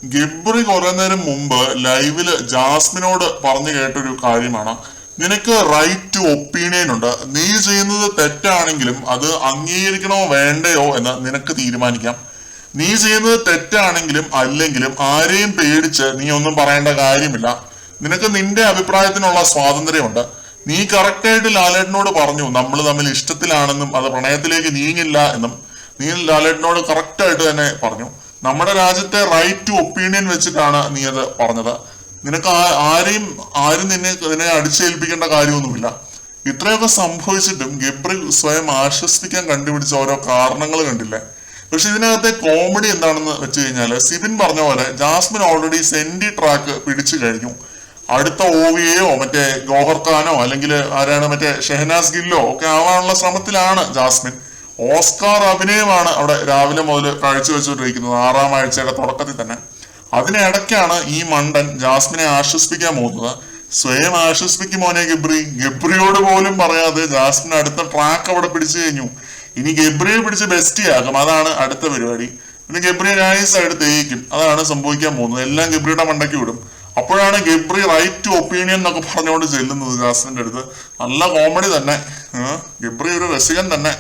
ഗബ്രി കുറെ നേരം മുമ്പ് ലൈവില് ജാസ്മിനോട് പറഞ്ഞു കേട്ടൊരു കാര്യമാണ്, നിനക്ക് റൈറ്റ് ടു ഒപ്പീനിയൻ ഉണ്ട്. നീ ചെയ്യുന്നത് തെറ്റാണെങ്കിലും അത് അംഗീകരിക്കണോ വേണ്ടയോ എന്ന് നിനക്ക് തീരുമാനിക്കാം. നീ ചെയ്യുന്നത് തെറ്റാണെങ്കിലും അല്ലെങ്കിലും ആരെയും പേടിച്ച് നീ ഒന്നും പറയേണ്ട കാര്യമില്ല. നിനക്ക് നിന്റെ അഭിപ്രായത്തിനുള്ള സ്വാതന്ത്ര്യമുണ്ട്. നീ കറക്റ്റായിട്ട് ലാലേട്ടനോട് പറഞ്ഞു നമ്മൾ തമ്മിൽ ഇഷ്ടത്തിലാണെന്നും അത് പ്രണയത്തിലേക്ക് നീങ്ങില്ല എന്നും നീ ലാലേട്ടനോട് കറക്റ്റായിട്ട് തന്നെ പറഞ്ഞു. നമ്മുടെ രാജ്യത്തെ റൈറ്റ് ടു ഒപ്പീനിയൻ വെച്ചിട്ടാണ് നീ അത് പറഞ്ഞത്. നിനക്ക് ആരും നിന്നെ അടിച്ചേൽപ്പിക്കേണ്ട കാര്യമൊന്നുമില്ല. ഇത്രയൊക്കെ സംഭവിച്ചിട്ടും ഗബ്രി സ്വയം ആശ്വസിപ്പിക്കാൻ കണ്ടുപിടിച്ച ഓരോ കാരണങ്ങൾ കണ്ടില്ലേ? പക്ഷെ ഇതിനകത്തെ കോമഡി എന്താണെന്ന് വെച്ച് കഴിഞ്ഞാല്, സിബിൻ പറഞ്ഞ പോലെ ജാസ്മിൻ ഓൾറെഡി സെന്റി ട്രാക്ക് പിടിച്ചു കഴിഞ്ഞു. അടുത്ത OVAയോ മറ്റേ ഗോഹർ ഖാനോ അല്ലെങ്കിൽ ആരാണ് മറ്റേ ഷെഹനാസ് ഗില്ലോ ഒക്കെ ആവാനുള്ള ശ്രമത്തിലാണ് ജാസ്മിൻ. ഓസ്കാർ അഭിനയമാണ് അവിടെ രാവിലെ മുതൽ കാഴ്ചവെച്ചുകൊണ്ടിരിക്കുന്നത്, 6ാം ആഴ്ചയുടെ തുടക്കത്തിൽ തന്നെ. അതിനിടയ്ക്കാണ് ഈ മണ്ടൻ ജാസ്മിനെ ആശ്വസിപ്പിക്കാൻ പോകുന്നത്. സ്വയം ആശ്വസിപ്പിക്കും മോനെ ഗബ്രി. ഗബ്രിയോട് പോലും പറയാതെ ജാസ്മിൻ അടുത്ത ട്രാക്ക് അവിടെ പിടിച്ചു കഴിഞ്ഞു. ഇനി ഗബ്രിയെ പിടിച്ച് ബെസ്റ്റിയാക്കും, അതാണ് അടുത്ത പരിപാടി. പിന്നെ ഗബ്രിയെ നൈസായിട്ട് തേയിക്കും, അതാണ് സംഭവിക്കാൻ പോകുന്നത്. എല്ലാം ഗബ്രിയുടെ മണ്ടയ്ക്ക് വിടും. അപ്പോഴാണ് ഗബ്രി റൈറ്റ് ടു ഒപ്പീനിയൻ എന്നൊക്കെ പറഞ്ഞുകൊണ്ട് ചെല്ലുന്നത് ജാസ്മിന്റെ അടുത്ത്. നല്ല കോമഡി തന്നെ. ഗബ്രി ഒരു രസികൻ തന്നെ.